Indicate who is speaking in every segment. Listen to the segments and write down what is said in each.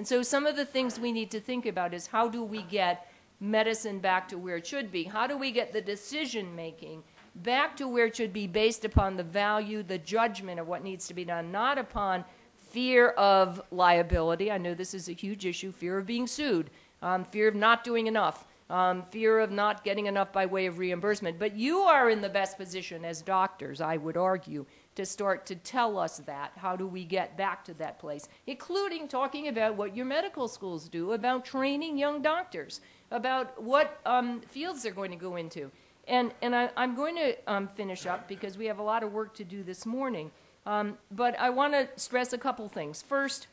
Speaker 1: And so some of the things we need to think about is how do we get medicine back to where it should be? How do we get the decision-making back to where it should be based upon the value, the judgment of what needs to be done, not upon fear of liability. I know this is a huge issue, fear of being sued, fear of not doing enough, fear of not getting enough by way of reimbursement. But you are in the best position as doctors, I would argue, to start to tell us that. How do we get back to that place? Including talking about what your medical schools do, about training young doctors, about what fields they're going to go into. And I'm going to finish up because we have a lot of work to do this morning. But I want to stress a couple things. First,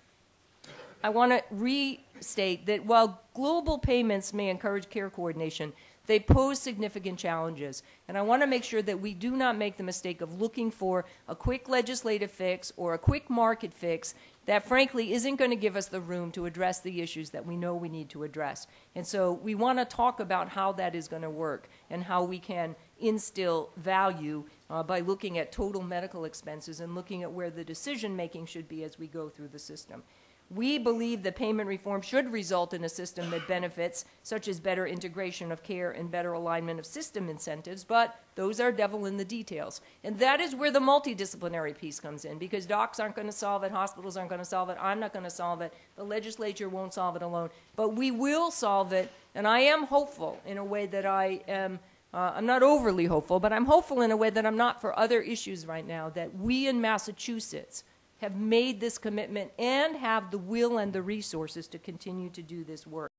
Speaker 1: I want to restate that while global payments may encourage care coordination, they pose significant challenges. And I want to make sure that we do not make the mistake of looking for a quick legislative fix or a quick market fix that frankly isn't going to give us the room to address the issues that we know we need to address. And so we want to talk about how that is going to work and how we can instill value by looking at total medical expenses and looking at where the decision making should be as we go through the system. We believe that payment reform should result in a system that benefits, such as better integration of care and better alignment of system incentives, but those are devil in the details. And that is where the multidisciplinary piece comes in, because docs aren't going to solve it, hospitals aren't going to solve it, I'm not going to solve it, the legislature won't solve it alone, but we will solve it, and I am hopeful in a way that I am, I'm not overly hopeful, but I'm hopeful in a way that I'm not for other issues right now, that we in Massachusetts have made this commitment and have the will and the resources to continue to do this work.